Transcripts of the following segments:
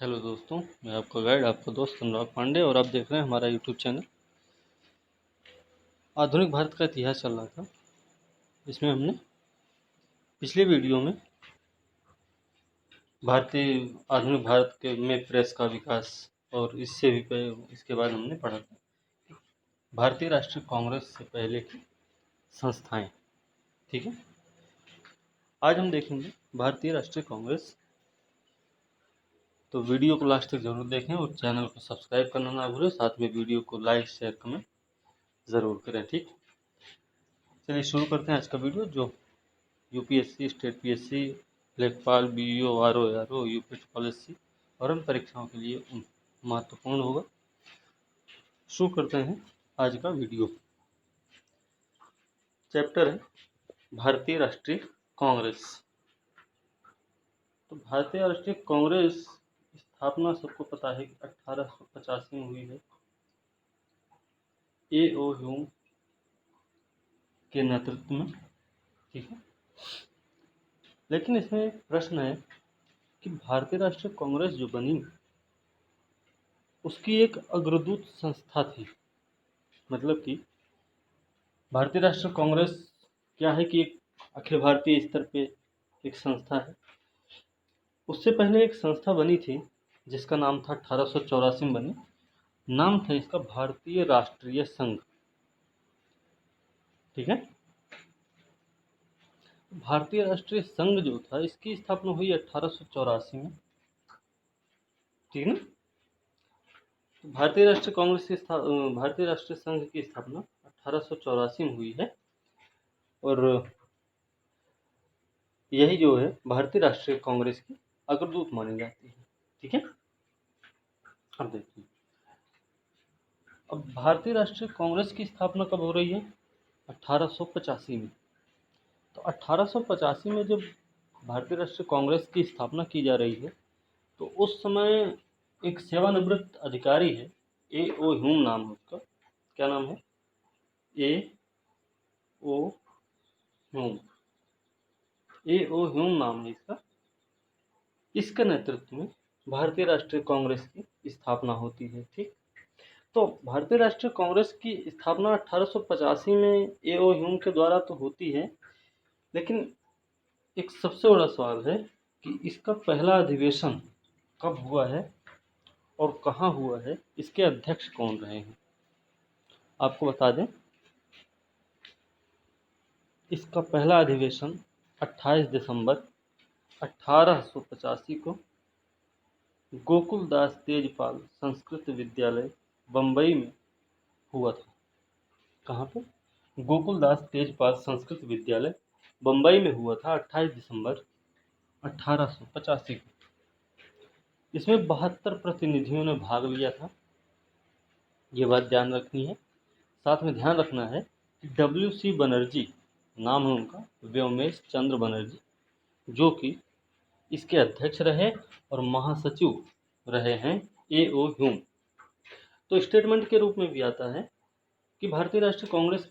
Hello दोस्तों, मैं आपका गाइड, आपका दोस्त अनुराग पांडे और आप देख रहे हैं हमारा यूट्यूब चैनल। आधुनिक भारत का इतिहास चल रहा था। इसमें हमने पिछले वीडियो में आधुनिक भारत के में प्रेस का विकास और इसके बाद हमने पढ़ा था भारतीय राष्ट्रीय कांग्रेस से पहले की संस्थाएं। ठीक है, आज हम देखेंगे भारतीय राष्ट्रीय कांग्रेस। तो वीडियो को लास्ट तक जरूर देखें और चैनल को सब्सक्राइब करना ना भूलें। साथ में वीडियो को लाइक, शेयर, कमेंट ज़रूर करें। ठीक, चलिए शुरू करते हैं आज का वीडियो, जो यूपीएससी, स्टेट पीएससी, लेखपाल, बीईओ, आरओ, यूपीएससी पॉलिसी और अन्य परीक्षाओं के लिए महत्वपूर्ण होगा। शुरू करते हैं आज का वीडियो। चैप्टर है भारतीय राष्ट्रीय कांग्रेस। तो भारतीय राष्ट्रीय कांग्रेस स्थापना सबको पता है कि 1885 में हुई है। ए.ओ. ह्यूम के नेतृत्व में। ठीक है, लेकिन इसमें एक प्रश्न है कि भारतीय राष्ट्रीय कांग्रेस जो बनी उसकी एक अग्रदूत संस्था थी। मतलब कि भारतीय राष्ट्रीय कांग्रेस क्या है कि एक अखिल भारतीय स्तर पे एक संस्था है। उससे पहले एक संस्था बनी थी जिसका नाम था 1884 में बनी। नाम था इसका भारतीय राष्ट्रीय संघ। ठीक है, भारतीय राष्ट्रीय संघ जो था इसकी स्थापना हुई 1884 में। ठीक है ना, भारतीय राष्ट्रीय कांग्रेस की भारतीय राष्ट्रीय संघ की स्थापना 1884 में हुई है और यही जो है भारतीय राष्ट्रीय कांग्रेस की अग्रदूत मानी जाती है। ठीक है, अब देखिए, अब भारतीय राष्ट्रीय कांग्रेस की स्थापना कब हो रही है? 1885 में। तो 1885 में जब भारतीय राष्ट्रीय कांग्रेस की स्थापना की जा रही है तो उस समय एक सेवानिवृत्त अधिकारी है, ए.ओ. ह्यूम नाम है उसका। क्या नाम है? ए.ओ. ह्यूम। ए.ओ. ह्यूम नाम है इसका। इसके नेतृत्व में भारतीय राष्ट्रीय कांग्रेस की स्थापना होती है। ठीक, तो भारतीय राष्ट्रीय कांग्रेस की स्थापना 1885 में ए.ओ. ह्यूम के द्वारा तो होती है, लेकिन एक सबसे बड़ा सवाल है कि इसका पहला अधिवेशन कब हुआ है और कहाँ हुआ है, इसके अध्यक्ष कौन रहे हैं। आपको बता दें, इसका पहला अधिवेशन 28 दिसंबर 1885 को गोकुल दास तेजपाल संस्कृत विद्यालय बम्बई में हुआ था। कहाँ पे? गोकुल दास तेजपाल संस्कृत विद्यालय बम्बई में हुआ था 28 दिसंबर 1885 को। इसमें 72 प्रतिनिधियों ने भाग लिया था। ये बात ध्यान रखनी है। साथ में ध्यान रखना है कि W.C. बनर्जी नाम है उनका, व्योमेश चंद्र बनर्जी, जो कि इसके अध्यक्ष रहे और महासचिव रहे हैं ए.ओ. ह्यूम। तो स्टेटमेंट के रूप में भी आता है कि भारतीय राष्ट्रीय कांग्रेस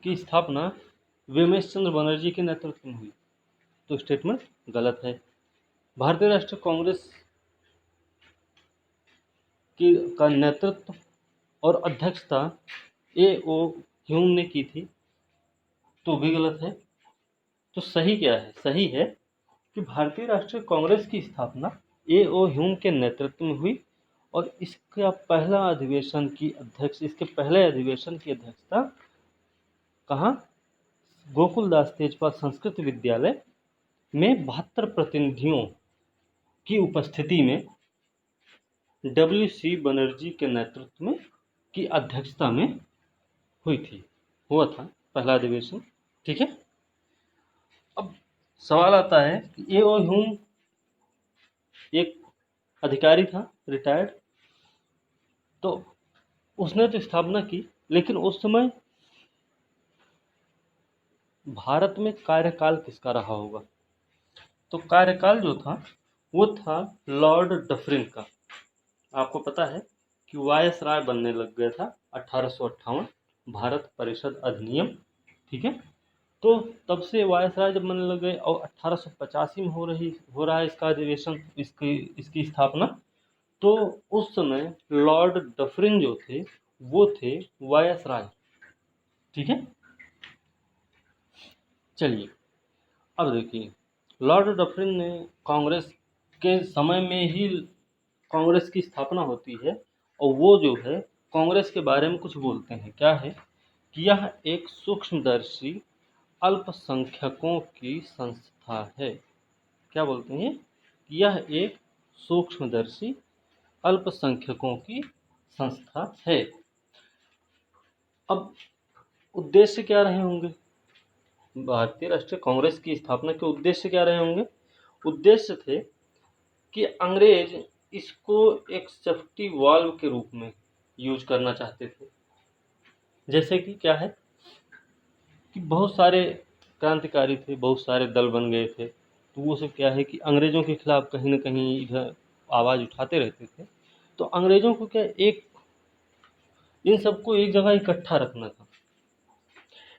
की स्थापना व्योमेश चंद्र बनर्जी के नेतृत्व में हुई। तो स्टेटमेंट गलत है। भारतीय राष्ट्रीय कांग्रेस का नेतृत्व और अध्यक्षता ए.ओ. ह्यूम ने की थी, तो भी गलत है। तो सही क्या है? सही है कि भारतीय राष्ट्रीय कांग्रेस की स्थापना ए.ओ. ह्यूम के नेतृत्व में हुई और इसके पहले अधिवेशन की अध्यक्षता कहाँ? गोकुल दास तेजपाल संस्कृत विद्यालय में 72 प्रतिनिधियों की उपस्थिति में W.C. बनर्जी के नेतृत्व में की अध्यक्षता में हुआ था पहला अधिवेशन। ठीक है, अब सवाल आता है कि ए.ओ. ह्यूम एक अधिकारी था, रिटायर्ड, तो उसने तो स्थापना की, लेकिन उस समय भारत में कार्यकाल किसका रहा होगा? तो कार्यकाल जो था वो था लॉर्ड डफरिन का। आपको पता है कि वायसराय बनने लग गया था 1858 भारत परिषद अधिनियम। ठीक है, तो तब से वायसराय जब बनने लग गए और 1885 में हो रहा है इसका अधिवेशन, इसकी इसकी स्थापना। तो उस समय लॉर्ड डफरिन जो थे वो थे वायसराय। ठीक है, चलिए अब देखिए, लॉर्ड डफरिन ने कांग्रेस के समय में ही कांग्रेस की स्थापना होती है और वो जो है कांग्रेस के बारे में कुछ बोलते हैं। क्या है कि यह एक सूक्ष्मदर्शी अल्पसंख्यकों की संस्था है। क्या बोलते हैं कि यह एक सूक्ष्मदर्शी अल्पसंख्यकों की संस्था है। अब उद्देश्य क्या रहे होंगे, भारतीय राष्ट्रीय कांग्रेस की स्थापना के उद्देश्य क्या रहे होंगे? उद्देश्य थे कि अंग्रेज इसको एक सेफ्टी वाल्व के रूप में यूज करना चाहते थे। जैसे कि क्या है कि बहुत सारे क्रांतिकारी थे, बहुत सारे दल बन गए थे, तो वो सब क्या है कि अंग्रेज़ों के खिलाफ कहीं न कहीं इधर आवाज़ उठाते रहते थे। तो अंग्रेज़ों को क्या एक इन सबको एक जगह इकट्ठा रखना था।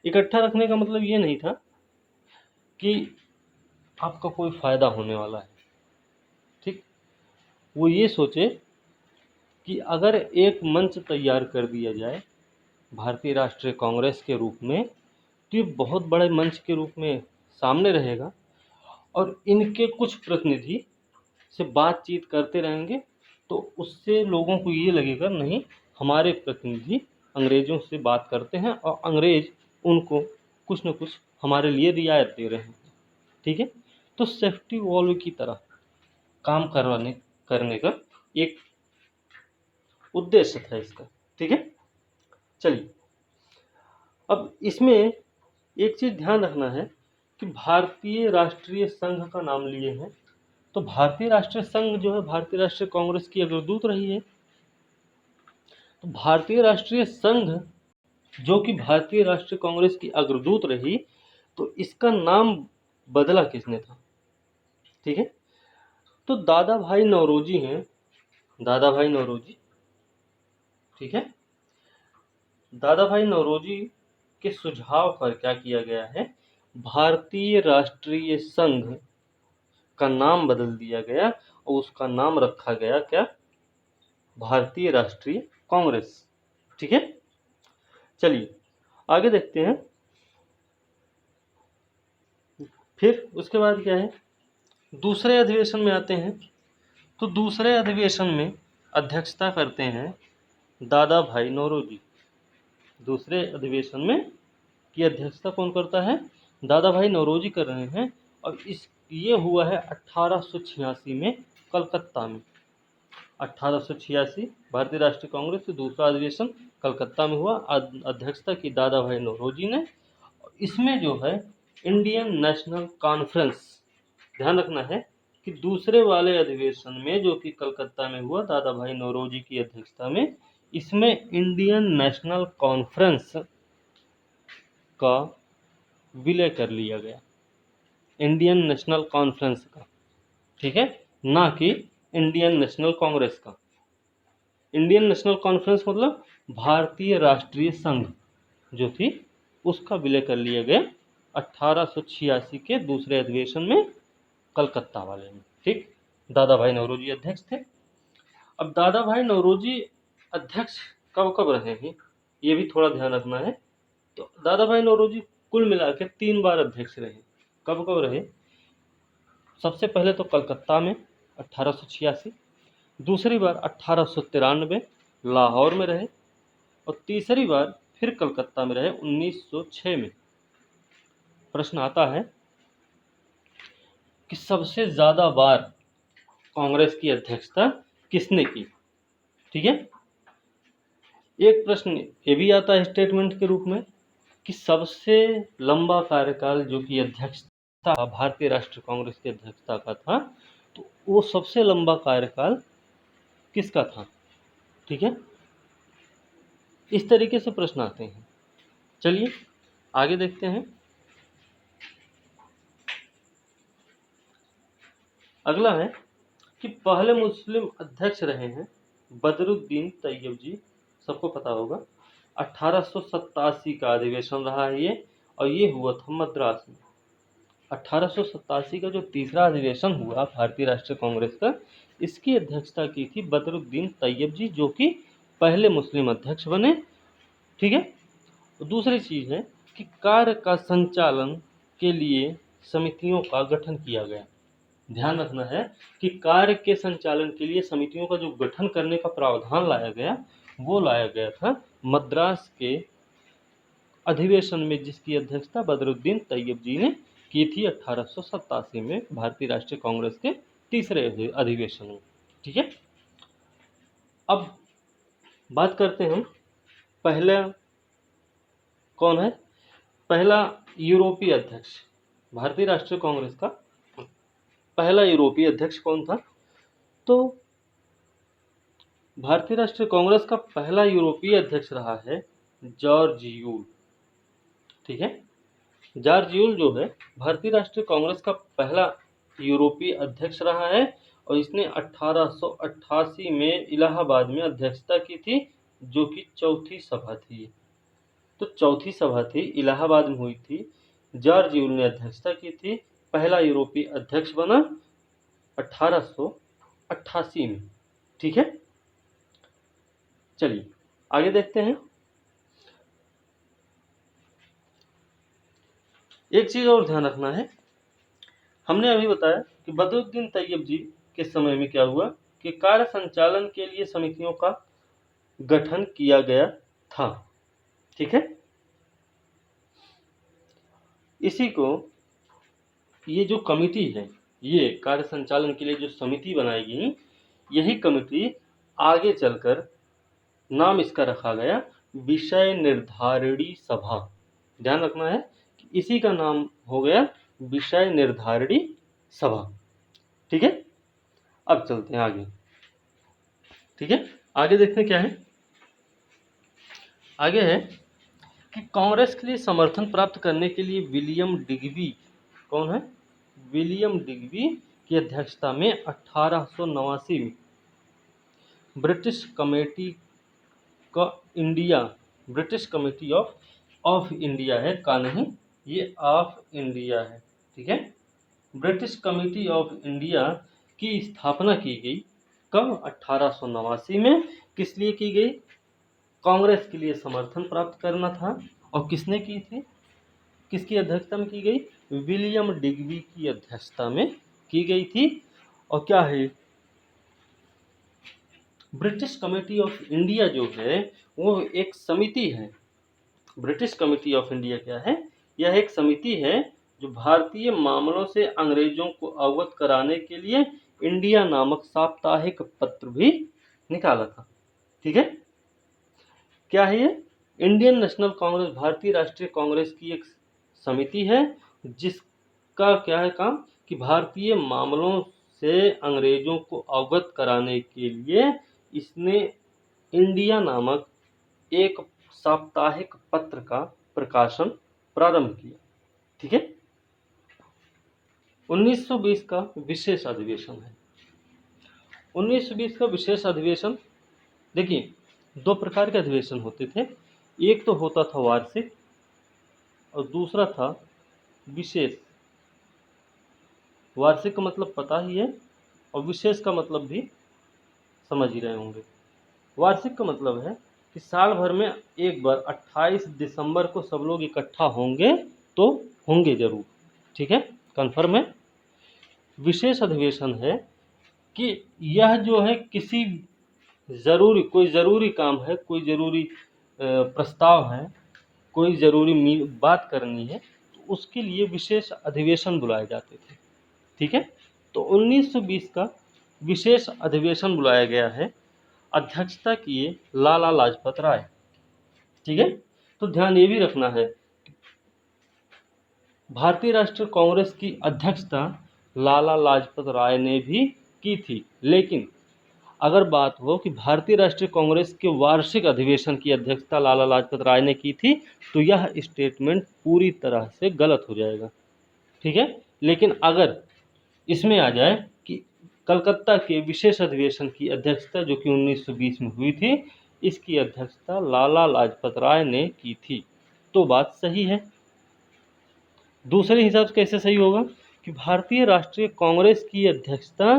इकट्ठा रखने का मतलब ये नहीं था कि आपका कोई फ़ायदा होने वाला है, ठीक? वो ये सोचे कि अगर एक मंच तैयार कर दिया जाए भारतीय राष्ट्रीय कांग्रेस के रूप में, तो ये बहुत बड़े मंच के रूप में सामने रहेगा और इनके कुछ प्रतिनिधि से बातचीत करते रहेंगे, तो उससे लोगों को ये लगेगा नहीं, हमारे प्रतिनिधि अंग्रेज़ों से बात करते हैं और अंग्रेज़ उनको कुछ न कुछ हमारे लिए रियायत दे रहे हैं। ठीक है, तो सेफ्टी वॉल्व की तरह काम करने का एक उद्देश्य था इसका। ठीक है, चलिए अब इसमें एक चीज़ ध्यान रखना है कि भारतीय राष्ट्रीय संघ का नाम लिए हैं, तो भारतीय राष्ट्रीय संघ जो है भारतीय राष्ट्रीय कांग्रेस की अग्रदूत रही है। तो भारतीय राष्ट्रीय संघ जो कि भारतीय राष्ट्रीय कांग्रेस की अग्रदूत रही, तो इसका नाम बदला किसने था? ठीक है, तो दादा भाई नौरोजी हैं, दादा भाई नौरोजी। ठीक है, दादा भाई नौरोजी के सुझाव पर क्या किया गया है, भारतीय राष्ट्रीय संघ का नाम बदल दिया गया और उसका नाम रखा गया क्या, भारतीय राष्ट्रीय कांग्रेस। ठीक है, चलिए आगे देखते हैं। फिर उसके बाद क्या है, दूसरे अधिवेशन में आते हैं। तो दूसरे अधिवेशन में अध्यक्षता करते हैं दादा भाई नौरोजी। दूसरे अधिवेशन में की अध्यक्षता कौन करता है? दादा भाई नौरोजी कर रहे हैं और ये हुआ है 1886 में कलकत्ता में। 1886 भारतीय राष्ट्रीय कांग्रेस का दूसरा अधिवेशन कलकत्ता में हुआ, अध्यक्षता की दादा भाई नौरोजी ने। इसमें जो है इंडियन नेशनल कॉन्फ्रेंस, ध्यान रखना है कि दूसरे वाले अधिवेशन में जो कि कलकत्ता में हुआ दादा भाई नौरोजी की अध्यक्षता में, इसमें इंडियन नेशनल कॉन्फ्रेंस का विलय कर लिया गया, इंडियन नेशनल कॉन्फ्रेंस का। ठीक है, ना कि इंडियन नेशनल कांग्रेस का। इंडियन नेशनल कॉन्फ्रेंस मतलब भारतीय राष्ट्रीय संघ जो थी उसका विलय कर लिया गया 1886 के दूसरे अधिवेशन में कलकत्ता वाले में। ठीक, दादा भाई नौरोजी अध्यक्ष थे। अब दादा भाई नौरोजी अध्यक्ष कब कब रहे हैं ये भी थोड़ा ध्यान रखना है। तो दादा भाई नौरोजी कुल मिला के 3 बार अध्यक्ष रहे। कब कब रहे? सबसे पहले तो कलकत्ता में 1886, दूसरी बार 1893 लाहौर में रहे और तीसरी बार फिर कलकत्ता में रहे 1906 में। प्रश्न आता है कि सबसे ज़्यादा बार कांग्रेस की अध्यक्षता किसने की? ठीक है, एक प्रश्न ये भी आता है स्टेटमेंट के रूप में कि सबसे लंबा कार्यकाल जो कि अध्यक्षता भारतीय राष्ट्रीय कांग्रेस की अध्यक्षता का था, तो वो सबसे लंबा कार्यकाल किसका था? ठीक है, इस तरीके से प्रश्न आते हैं। चलिए आगे देखते हैं। अगला है कि पहले मुस्लिम अध्यक्ष रहे हैं बदरुद्दीन तैयब जी, सबको पता होगा। 1887 का अधिवेशन रहा है ये और ये हुआ था मद्रास में। 1887 का जो तीसरा अधिवेशन हुआ भारतीय राष्ट्रीय कांग्रेस का, इसकी अध्यक्षता की थी बदरुद्दीन तैयब जी, जो कि पहले मुस्लिम अध्यक्ष बने। ठीक है। तो दूसरी चीज़ है कि कार्य का संचालन के लिए समितियों का गठन किया गया। ध्यान रखना है कि कार्य के संचालन के लिए समितियों का जो गठन करने का प्रावधान लाया गया, वो लाया गया था मद्रास के अधिवेशन में, जिसकी अध्यक्षता बदरुद्दीन तैयब जी ने की थी 1887 में भारतीय राष्ट्रीय कांग्रेस के तीसरे अधिवेशन में। ठीक है। अब बात करते हैं हम, पहला कौन है, पहला यूरोपीय अध्यक्ष। भारतीय राष्ट्रीय कांग्रेस का पहला यूरोपीय अध्यक्ष कौन था? तो भारतीय राष्ट्रीय कांग्रेस का पहला यूरोपीय अध्यक्ष रहा है जॉर्ज यूल। ठीक है। जॉर्ज यूल जो है भारतीय राष्ट्रीय कांग्रेस का पहला यूरोपीय अध्यक्ष रहा है, और इसने 1888 में इलाहाबाद में अध्यक्षता की थी, जो कि चौथी सभा थी। तो चौथी सभा थी, इलाहाबाद में हुई थी, जॉर्ज यूल ने अध्यक्षता की थी, पहला यूरोपीय अध्यक्ष बना 1888 में। ठीक है। चलिए आगे देखते हैं। एक चीज और ध्यान रखना है, हमने अभी बताया कि बदरुद्दीन तैयब जी के समय में क्या हुआ कि कार्य संचालन के लिए समितियों का गठन किया गया था। ठीक है। इसी को, ये जो कमिटी है, ये कार्य संचालन के लिए जो समिति बनाई गई, यही कमिटी आगे चलकर नाम इसका रखा गया विषय निर्धारिणी सभा। ध्यान रखना है कि इसी का नाम हो गया विषय निर्धारिणी सभा। ठीक है। अब चलते हैं आगे। ठीक है। आगे देखते हैं क्या है। आगे है कि कांग्रेस के लिए समर्थन प्राप्त करने के लिए विलियम डिग्बी, कौन है? विलियम डिग्बी की अध्यक्षता में 1889 में ब्रिटिश कमेटी का India, British committee of India है का नहीं, ये ऑफ इंडिया है। ठीक है। ब्रिटिश कमेटी ऑफ इंडिया की स्थापना की गई कब? 1889 में। किस लिए की गई? कांग्रेस के लिए समर्थन प्राप्त करना था। और किसने की थी? किसकी अध्यक्षता में की गई? विलियम डिग्बी की अध्यक्षता में की गई थी। और क्या है, ब्रिटिश कमेटी ऑफ इंडिया जो है वो एक समिति है। ब्रिटिश कमेटी ऑफ इंडिया क्या है? यह एक समिति है जो भारतीय मामलों से अंग्रेजों को अवगत कराने के लिए इंडिया नामक साप्ताहिक पत्र भी निकाला था। ठीक है। क्या है ये? इंडियन नेशनल कांग्रेस, भारतीय राष्ट्रीय कांग्रेस की एक समिति है, जिसका क्या है काम कि भारतीय मामलों से अंग्रेजों को अवगत कराने के लिए इसने इंडिया नामक एक साप्ताहिक पत्र का प्रकाशन प्रारंभ किया। ठीक है। 1920 का विशेष अधिवेशन है। 1920 का विशेष अधिवेशन, देखिए दो प्रकार के अधिवेशन होते थे, एक तो होता था वार्षिक और दूसरा था विशेष। वार्षिक का मतलब पता ही है और विशेष का मतलब भी समझ ही रहे होंगे। वार्षिक का मतलब है कि साल भर में एक बार 28 दिसंबर को सब लोग इकट्ठा होंगे, तो होंगे जरूर। ठीक है, कन्फर्म है। विशेष अधिवेशन है कि यह जो है किसी ज़रूरी, कोई ज़रूरी काम है, कोई ज़रूरी प्रस्ताव है, कोई ज़रूरी बात करनी है, तो उसके लिए विशेष अधिवेशन बुलाए जाते थे। ठीक है। तो 1920 का विशेष अधिवेशन बुलाया गया है, अध्यक्षता किए लाला लाजपत राय। ठीक है। तो ध्यान ये भी रखना है, भारतीय राष्ट्रीय कांग्रेस की अध्यक्षता लाला लाजपत राय ने भी की थी, लेकिन अगर बात हो कि भारतीय राष्ट्रीय कांग्रेस के वार्षिक अधिवेशन की अध्यक्षता लाला लाजपत राय ने की थी, तो यह स्टेटमेंट पूरी तरह से गलत हो जाएगा। ठीक है। लेकिन अगर इसमें आ जाए कि कलकत्ता के विशेष अधिवेशन की अध्यक्षता जो कि 1920 में हुई थी, इसकी अध्यक्षता लाला लाजपत राय ने की थी, तो बात सही है। दूसरे हिसाब से कैसे सही होगा कि भारतीय राष्ट्रीय कांग्रेस की अध्यक्षता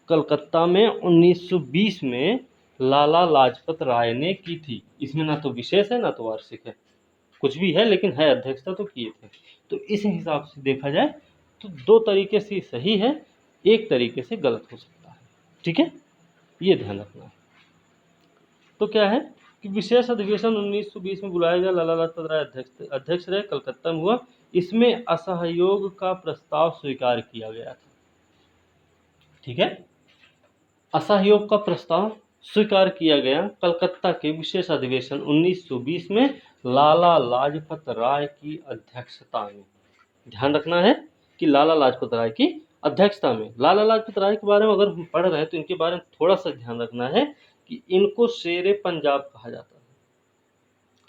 कलकत्ता में 1920 में लाला लाजपत राय ने की थी। इसमें ना तो विशेष है ना तो वार्षिक है, कुछ भी है, लेकिन है अध्यक्षता तो किए थे। तो इस हिसाब से देखा जाए तो दो तरीके से सही है, एक तरीके से गलत हो सकता है। ठीक है, ये ध्यान रखना है। तो क्या है कि विशेष अधिवेशन 1920 में बुलाया गया, लाला लाजपत राय अध्यक्ष रहे, कलकत्ता में हुआ। इसमें असहयोग का प्रस्ताव स्वीकार किया गया था। ठीक है, असहयोग का प्रस्ताव स्वीकार किया गया कलकत्ता के विशेष अधिवेशन 1920 में लाला लाजपत राय की अध्यक्षता में। ध्यान रखना है कि लाला लाजपत राय की अध्यक्षता में। लाला लाजपत राय के बारे में अगर हम पढ़ रहे हैं तो इनके बारे में थोड़ा सा ध्यान रखना है कि इनको शेरे पंजाब कहा जाता है।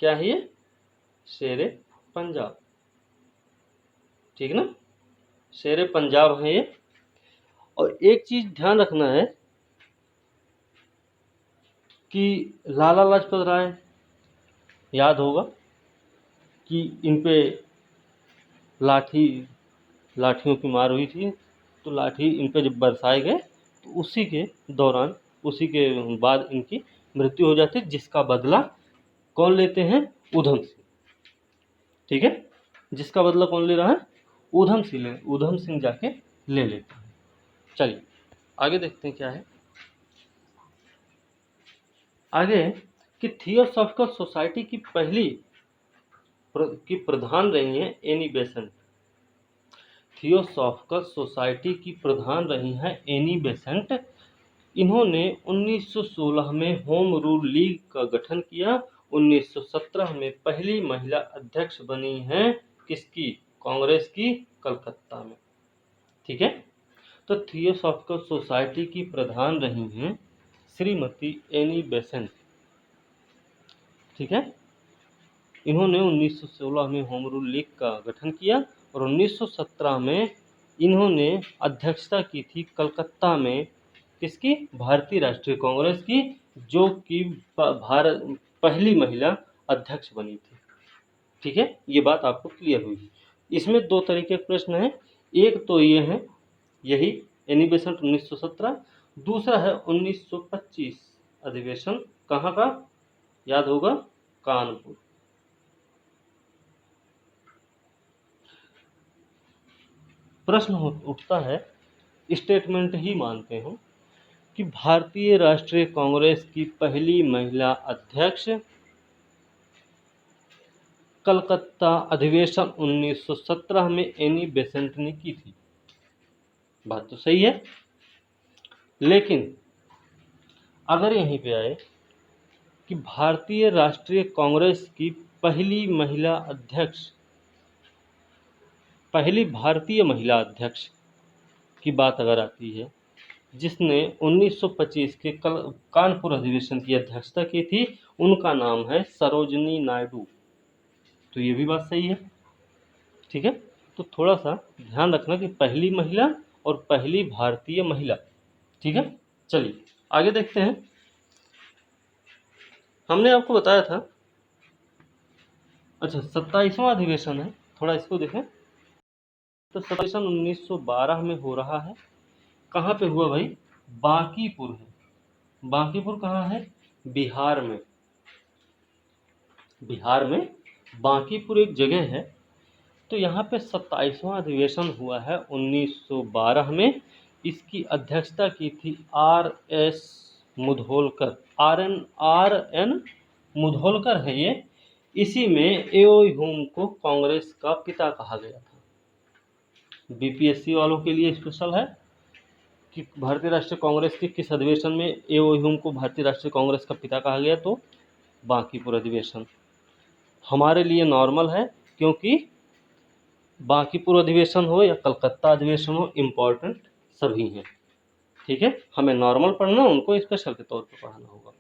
क्या है ये? शेरे पंजाब। ठीक ना, शेरे पंजाब है ये। और एक चीज ध्यान रखना है कि लाला लाजपत राय, याद होगा कि इन पे लाठियों की मार हुई थी, तो लाठी इन पे जब बरसाए गए तो उसी के दौरान, उसी के बाद इनकी मृत्यु हो जाती है, जिसका बदला कौन लेते हैं? ऊधम सिंह। ठीक है, जिसका बदला कौन ले रहा है? ऊधम सिंह जाके ले लेते हैं। चलिए आगे देखते हैं क्या है। आगे कि थियोसॉफिकल सोसाइटी की प्रधान रही हैं एनी बेसेंट। थियोसॉफिकल सोसाइटी की प्रधान रही हैं एनी बेसेंट। इन्होंने 1916 में होम रूल लीग का गठन किया। 1917 में पहली महिला अध्यक्ष बनी हैं किसकी? कांग्रेस की, कलकत्ता में। ठीक है, तो थियोसॉफिकल सोसाइटी की प्रधान रही हैं श्रीमती एनी बेसेंट। ठीक है, इन्होंने 1916 में होम रूल लीग का गठन किया और 1917 में इन्होंने अध्यक्षता की थी कलकत्ता में किसकी? भारतीय राष्ट्रीय कांग्रेस की, जो कि भारत पहली महिला अध्यक्ष बनी थी। ठीक है, ये बात आपको क्लियर हुई। इसमें दो तरीके के प्रश्न हैं, एक तो ये है यही एनी बेसेंट 1917, दूसरा है 1925 अधिवेशन, कहाँ का? याद होगा, कानपुर। प्रश्न उठता है, स्टेटमेंट ही मानते हो कि भारतीय राष्ट्रीय कांग्रेस की पहली महिला अध्यक्ष कलकत्ता अधिवेशन 1917 में एनी बेसेंट ने की थी। बात तो सही है, लेकिन अगर यहीं पे आए कि भारतीय राष्ट्रीय कांग्रेस की पहली महिला अध्यक्ष, पहली भारतीय महिला अध्यक्ष की बात अगर आती है, जिसने 1925 के कानपुर अधिवेशन की अध्यक्षता की थी, उनका नाम है सरोजिनी नायडू। तो ये भी बात सही है। ठीक है, तो थोड़ा सा ध्यान रखना कि पहली महिला और पहली भारतीय महिला। ठीक है, चलिए आगे देखते हैं। हमने आपको बताया था, अच्छा 27वां अधिवेशन है, थोड़ा इसको देखें। तो अधिवेशन 1912 में हो रहा है। कहाँ पे हुआ भाई? बांकीपुर है। बांकीपुर कहाँ है? बिहार में। बिहार में बांकीपुर एक जगह है। तो यहाँ पे 27वां अधिवेशन हुआ है 1912 में। इसकी अध्यक्षता की थी R.S. Mudholkar. Are N Mudholkar है ये। इसी में एओ ह्यूम को कांग्रेस का पिता कहा गया था। बीपीएससी वालों के लिए स्पेशल है कि भारतीय राष्ट्रीय कांग्रेस के किस अधिवेशन में एओ ह्यूम को भारतीय राष्ट्रीय कांग्रेस का पिता कहा गया? तो बांकीपुर अधिवेशन। हमारे लिए नॉर्मल है, क्योंकि बांकीपुर अधिवेशन हो या कलकत्ता अधिवेशन हो, इम्पोर्टेंट सभी हैं। ठीक है, हमें नॉर्मल पढ़ना, उनको स्पेशल के तौर पर पढ़ाना होगा।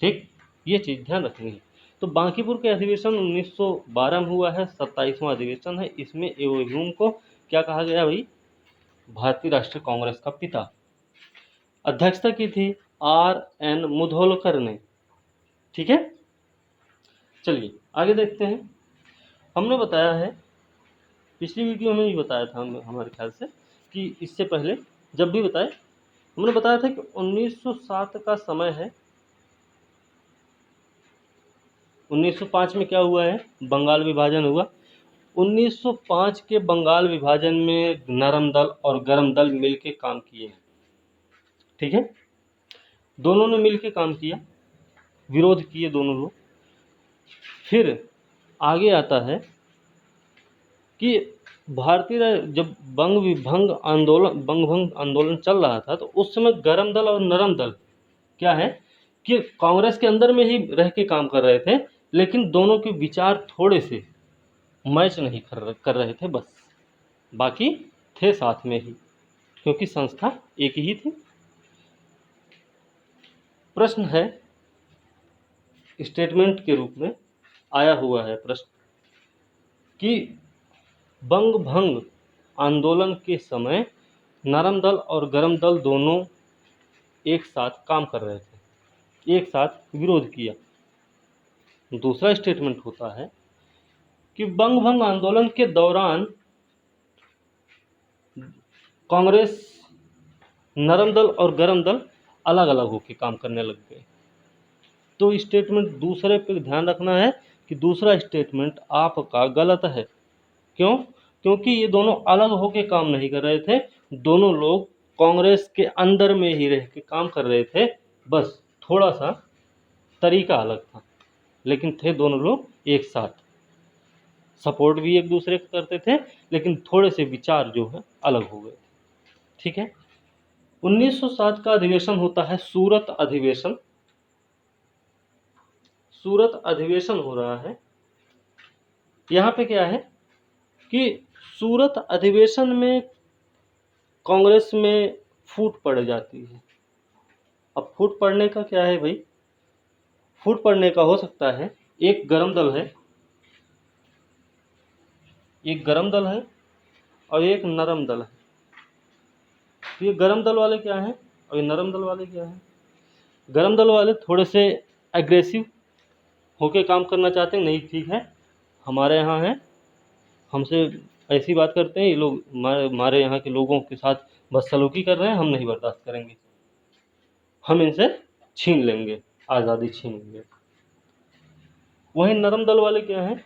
ठीक, ये चीज़ ध्यान रखनी है। तो बांकीपुर के अधिवेशन 1912 में हुआ है, 27वां अधिवेशन है। इसमें एओ ह्यूम को क्या कहा गया भाई? भारतीय राष्ट्रीय कांग्रेस का पिता। अध्यक्षता की थी R.N. मुधोलकर ने। ठीक है, चलिए आगे देखते हैं। हमने बताया है पिछली वीडियो में भी बताया था हमारे ख्याल से कि इससे पहले जब भी बताए हमने बताया था कि 1907 का समय है। 1905 में क्या हुआ है, बंगाल विभाजन हुआ। 1905 के बंगाल विभाजन में नरम दल और गरम दल मिलके काम किए हैं, ठीक है, दोनों ने मिलके काम किया, विरोध किए दोनों लोग। फिर आगे आता है कि जब बंग भंग आंदोलन चल रहा था तो उस समय गरम दल और नरम दल क्या है कि कांग्रेस के अंदर में ही रह के काम कर रहे थे, लेकिन दोनों के विचार थोड़े से मैच नहीं कर रहे थे, बस बाकी थे साथ में ही, क्योंकि संस्था एक ही थी। प्रश्न है, स्टेटमेंट के रूप में आया हुआ है प्रश्न कि बंग भंग आंदोलन के समय नरम दल और गरम दल दोनों एक साथ काम कर रहे थे, एक साथ विरोध किया। दूसरा स्टेटमेंट होता है कि बंग भंग आंदोलन के दौरान कांग्रेस, नरम दल और गरम दल अलग अलग होकर काम करने लग गए। तो स्टेटमेंट दूसरे पे ध्यान रखना है कि दूसरा स्टेटमेंट आपका गलत है। क्यों? क्योंकि ये दोनों अलग होके काम नहीं कर रहे थे, दोनों लोग कांग्रेस के अंदर में ही रह के काम कर रहे थे, बस थोड़ा सा तरीका अलग था, लेकिन थे दोनों लोग एक साथ, सपोर्ट भी एक दूसरे को करते थे, लेकिन थोड़े से विचार जो है अलग हो गए, ठीक है। 1907 का अधिवेशन होता है सूरत अधिवेशन। सूरत अधिवेशन हो रहा है। यहाँ पे क्या है कि सूरत अधिवेशन में कांग्रेस में फूट पड़ जाती है। अब फूट पड़ने का क्या है भाई, फूट पड़ने का हो सकता है एक गरम दल है, एक गरम दल है और एक नरम दल है। तो ये गरम दल वाले क्या हैं और ये नरम दल वाले क्या हैं। गरम दल वाले थोड़े से एग्रेसिव होके काम करना चाहते हैं, नहीं ठीक है, हमारे यहाँ है, हमसे ऐसी बात करते हैं ये लोग, हमारे यहाँ के लोगों के साथ बदसलूकी कर रहे हैं, हम नहीं बर्दाश्त करेंगे, हम इनसे छीन लेंगे, आज़ादी छीन लेंगे। वहीं नरम दल वाले क्या हैं,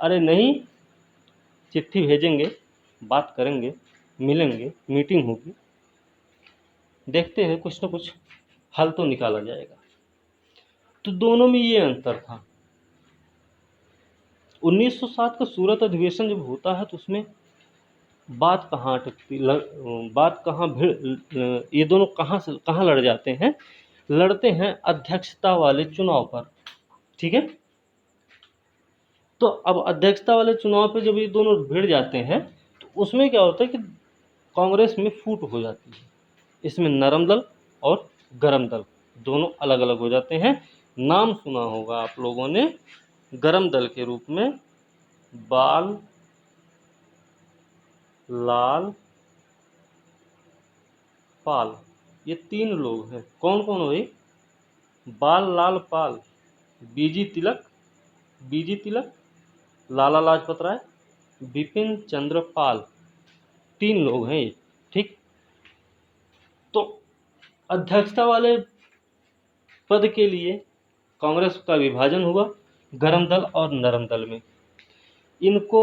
अरे नहीं, चिट्ठी भेजेंगे, बात करेंगे, मिलेंगे, मीटिंग होगी, देखते हैं कुछ ना कुछ हल तो निकाला जाएगा। तो दोनों में ये अंतर था। 1907 का सूरत अधिवेशन जब होता है तो उसमें बात कहाँ अटकती, बात कहाँ भिड़, ये दोनों कहाँ लड़ जाते हैं, लड़ते हैं अध्यक्षता वाले चुनाव पर, ठीक है। तो अब अध्यक्षता वाले चुनाव पे जब ये दोनों भिड़ जाते हैं तो उसमें क्या होता है कि कांग्रेस में फूट हो जाती है, इसमें नरम दल और गरम दल दोनों अलग अलग हो जाते हैं। नाम सुना होगा आप लोगों ने, गरम दल के रूप में बाल, लाल, पाल, ये तीन लोग हैं। कौन कौन भाई? बाल, लाल, पाल, बीजी तिलक, लाला लाजपत राय, बिपिन चंद्र पाल, तीन लोग हैं ये, ठीक। तो अध्यक्षता वाले पद के लिए कांग्रेस का विभाजन हुआ गरम दल और नरम दल में, इनको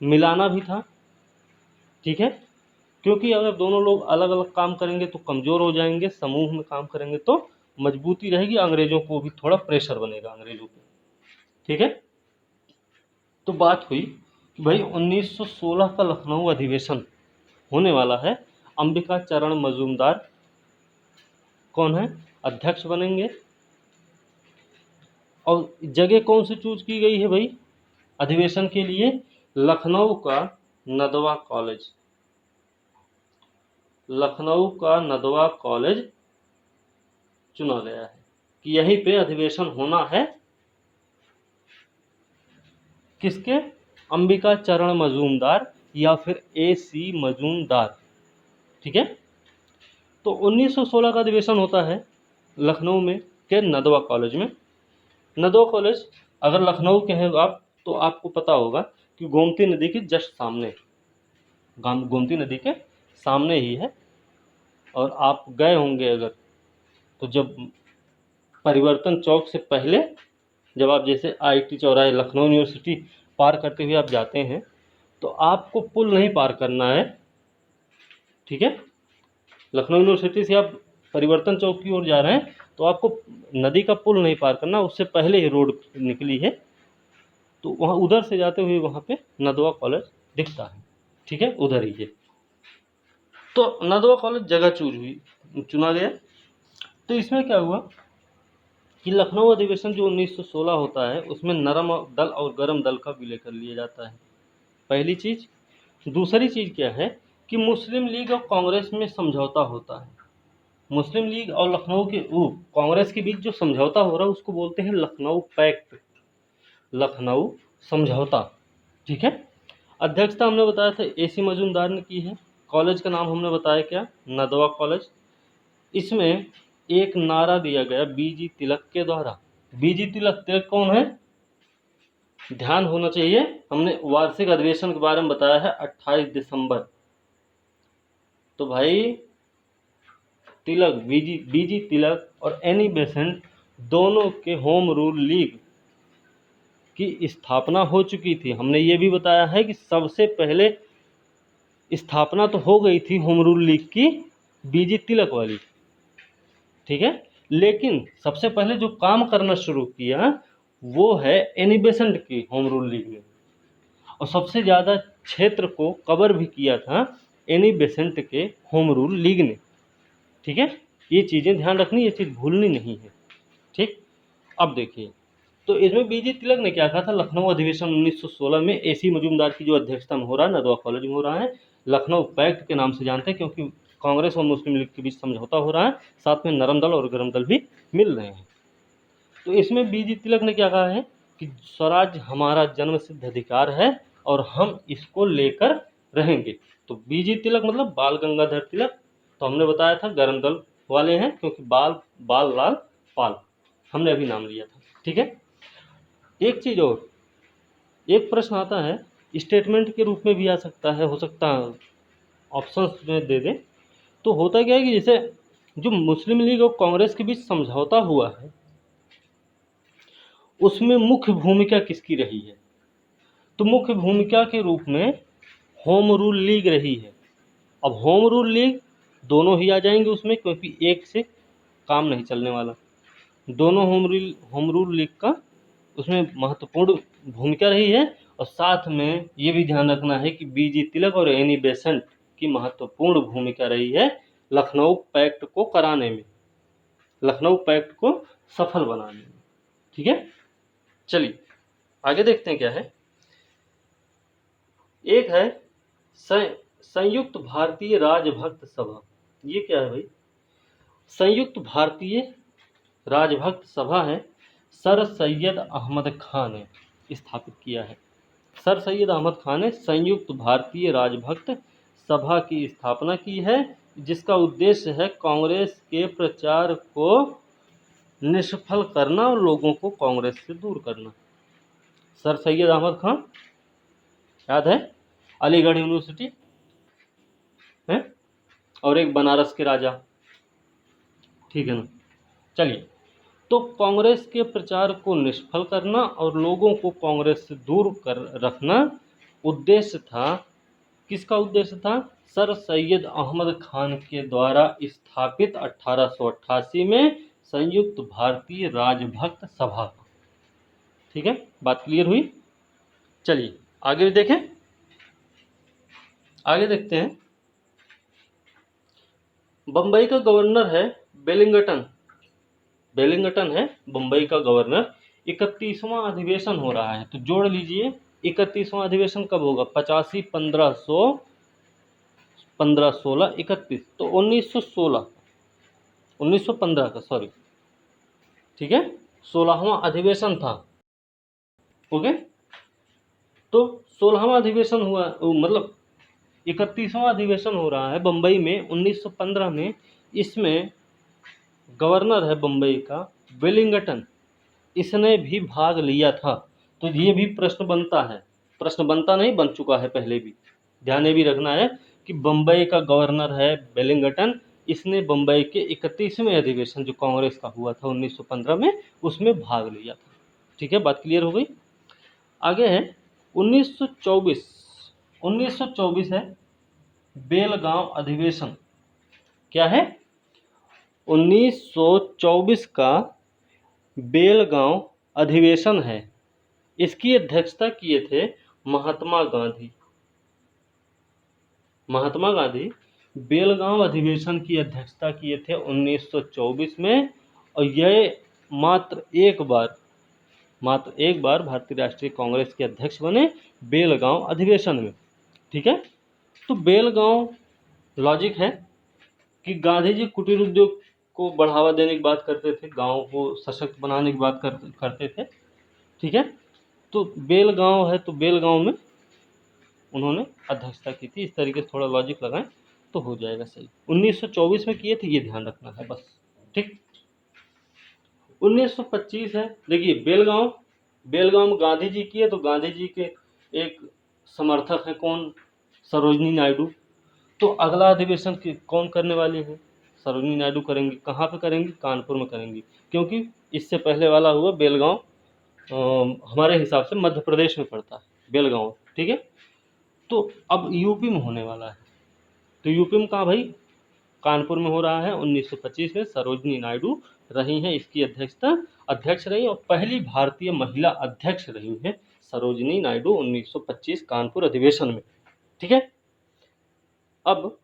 मिलाना भी था, ठीक है, क्योंकि अगर दोनों लोग अलग अलग काम करेंगे तो कमज़ोर हो जाएंगे, समूह में काम करेंगे तो मजबूती रहेगी, अंग्रेज़ों को भी थोड़ा प्रेशर बनेगा अंग्रेज़ों पे, ठीक है। तो बात हुई कि भाई 1916 का लखनऊ अधिवेशन होने वाला है, अंबिका चरण मजूमदार कौन है, अध्यक्ष बनेंगे। और जगह कौन सी चूज की गई है भाई अधिवेशन के लिए, लखनऊ का नदवा कॉलेज, लखनऊ का नदवा कॉलेज चुना गया है कि यहीं पे अधिवेशन होना है, किसके, अंबिका चरण मजूमदार या फिर AC मजूमदार, ठीक है। तो 1916 का अधिवेशन होता है लखनऊ में के नदवा कॉलेज में। नदवा कॉलेज अगर लखनऊ के हैं आप तो आपको पता होगा कि गोमती नदी के जस्ट सामने, गोमती नदी के सामने ही है। और आप गए होंगे अगर, तो जब परिवर्तन चौक से पहले, जब आप जैसे आईटी चौराहे लखनऊ यूनिवर्सिटी पार करते हुए आप जाते हैं, तो आपको पुल नहीं पार करना है, ठीक है। लखनऊ यूनिवर्सिटी से आप परिवर्तन चौक की ओर जा रहे हैं तो आपको नदी का पुल नहीं पार करना, उससे पहले ही रोड निकली है। तो वहाँ उधर से जाते हुए वहाँ पे नदवा कॉलेज दिखता है, ठीक है, उधर ही है। तो नदवा कॉलेज जगह चुना गया। तो इसमें क्या हुआ कि लखनऊ अधिवेशन जो 1916 होता है उसमें नरम दल और गरम दल का विलय कर लिया जाता है, पहली चीज। दूसरी चीज क्या है कि मुस्लिम लीग और कांग्रेस में समझौता होता है। मुस्लिम लीग और लखनऊ के कांग्रेस के बीच जो समझौता हो रहा है उसको बोलते हैं लखनऊ पैक्ट, लखनऊ समझौता, ठीक है। अध्यक्षता हमने बताया था एसी मजूमदार ने की है। कॉलेज का नाम हमने बताया क्या, नदवा कॉलेज। इसमें एक नारा दिया गया बीजी तिलक के द्वारा। बीजी तिलक, तिलक कौन है, ध्यान होना चाहिए, हमने वार्षिक अधिवेशन के बारे में बताया है 28 दिसंबर। तो भाई तिलक, बीजी तिलक और एनी बेसेंट दोनों के होम रूल लीग की स्थापना हो चुकी थी। हमने ये भी बताया है कि सबसे पहले स्थापना तो हो गई थी होम रूल लीग की बीजी तिलक वाली, ठीक है, लेकिन सबसे पहले जो काम करना शुरू किया वो है एनी बेसेंट की होम रूल लीग ने, और सबसे ज़्यादा क्षेत्र को कवर भी किया था एनी बेसेंट के होम रूल लीग ने, ठीक है। ये चीज़ें ध्यान रखनी, ये चीज़ भूलनी नहीं है, ठीक। अब देखिए, तो इसमें बीजी तिलक ने क्या कहा था, लखनऊ अधिवेशन 1916 में एसी मजूमदार की जो अध्यक्षता में हो रहा है, नदवा कॉलेज में हो रहा है, लखनऊ पैक्ट के नाम से जानते हैं क्योंकि कांग्रेस और मुस्लिम लीग के बीच समझौता हो रहा है, साथ में नरम दल और गरम दल भी मिल रहे हैं। तो इसमें बीजी तिलक ने क्या कहा है कि स्वराज हमारा जन्म सिद्ध अधिकार है और हम इसको लेकर रहेंगे। तो बीजी तिलक मतलब बाल गंगाधर तिलक, तो हमने बताया था गरम दल वाले हैं क्योंकि बाल लाल पाल हमने अभी नाम लिया था, ठीक है। एक चीज़ और, एक प्रश्न आता है स्टेटमेंट के रूप में भी आ सकता है, हो सकता है ऑप्शंस में दे दें। तो होता क्या है कि जैसे जो मुस्लिम लीग और कांग्रेस के बीच समझौता हुआ है उसमें मुख्य भूमिका किसकी रही है, तो मुख्य भूमिका के रूप में होम रूल लीग रही है। अब होम रूल लीग दोनों ही आ जाएंगे उसमें क्योंकि एक से काम नहीं चलने वाला, दोनों होम रूल लीग का उसमें महत्वपूर्ण भूमिका रही है। और साथ में ये भी ध्यान रखना है कि बीजी तिलक और एनी बेसेंट की महत्वपूर्ण भूमिका रही है लखनऊ पैक्ट को कराने में, लखनऊ पैक्ट को सफल बनाने में, ठीक है। चलिए आगे देखते हैं क्या है। एक है संयुक्त भारतीय राजभक्त सभा। ये क्या है भाई, संयुक्त भारतीय राजभक्त सभा है, सर सैयद अहमद खान ने स्थापित किया है। सर सैयद अहमद खान ने संयुक्त भारतीय राजभक्त सभा की स्थापना की है, जिसका उद्देश्य है कांग्रेस के प्रचार को निष्फल करना और लोगों को कांग्रेस से दूर करना। सर सैयद अहमद खान याद है, अलीगढ़ यूनिवर्सिटी है, और एक बनारस के राजा, ठीक है ना। चलिए, तो कांग्रेस के प्रचार को निष्फल करना और लोगों को कांग्रेस से दूर कर रखना उद्देश्य था। किसका उद्देश्य था, सर सैयद अहमद खान के द्वारा स्थापित 1888 में संयुक्त भारतीय राजभक्त सभा, ठीक है। बात क्लियर हुई। चलिए आगे भी देखें, आगे देखते हैं। बंबई का गवर्नर है बेलिंगटन, बेलिंगटन है बंबई का गवर्नर। 31वां अधिवेशन हो रहा है, तो जोड़ लीजिए 31वां अधिवेशन कब होगा, 85, 1500, 1516, 31, तो 1916, 1915 का, सॉरी, ठीक है, 16वां अधिवेशन था, ओके। तो 16वां अधिवेशन हुआ, मतलब 31वां अधिवेशन हो रहा है बंबई में 1915 में। इसमें गवर्नर है बंबई का वेलिंगटन, इसने भी भाग लिया था। तो ये भी प्रश्न बनता है, प्रश्न बनता नहीं, बन चुका है पहले भी। ध्यान ये भी रखना है कि बम्बई का गवर्नर है वेलिंगटन, इसने बम्बई के 31वें अधिवेशन जो कांग्रेस का हुआ था 1915 में, उसमें भाग लिया था। ठीक है, बात क्लियर हो गई। आगे है 1924। 1924 है बेलगांव अधिवेशन। क्या है? 1924 का बेलगांव अधिवेशन है। इसकी अध्यक्षता किए थे महात्मा गांधी। महात्मा गांधी बेलगांव अधिवेशन की अध्यक्षता किए थे 1924 में, और यह मात्र एक बार भारतीय राष्ट्रीय कांग्रेस के अध्यक्ष बने बेलगांव अधिवेशन में। ठीक है, तो बेलगांव लॉजिक है कि गांधी जी कुटीर उद्योग को बढ़ावा देने की बात करते थे, गांव को सशक्त बनाने की बात करते थे। ठीक है, तो बेलगांव है, तो बेलगांव में उन्होंने अध्यक्षता की थी। इस तरीके से थोड़ा लॉजिक लगाएं तो हो जाएगा सही। 1924 में किए थे, ये ध्यान रखना है बस। ठीक, 1925 है। देखिए बेलगांव में गांधी जी किए, तो गांधी जी के एक समर्थक है कौन? सरोजनी नायडू। तो अगला अधिवेशन कौन करने वाली है? सरोजनी नायडू करेंगी। कहाँ पे करेंगी? कानपुर में करेंगी, क्योंकि इससे पहले वाला हुआ बेलगांव, हमारे हिसाब से मध्य प्रदेश में पड़ता है बेलगांव। ठीक है, तो अब यूपी में होने वाला है। तो यूपी में कहाँ भाई? कानपुर में हो रहा है। 1925 में सरोजनी नायडू रही हैं इसकी अध्यक्ष रही, और पहली भारतीय महिला अध्यक्ष रही हैं सरोजनी नायडू 1925 कानपुर अधिवेशन में। ठीक है, अब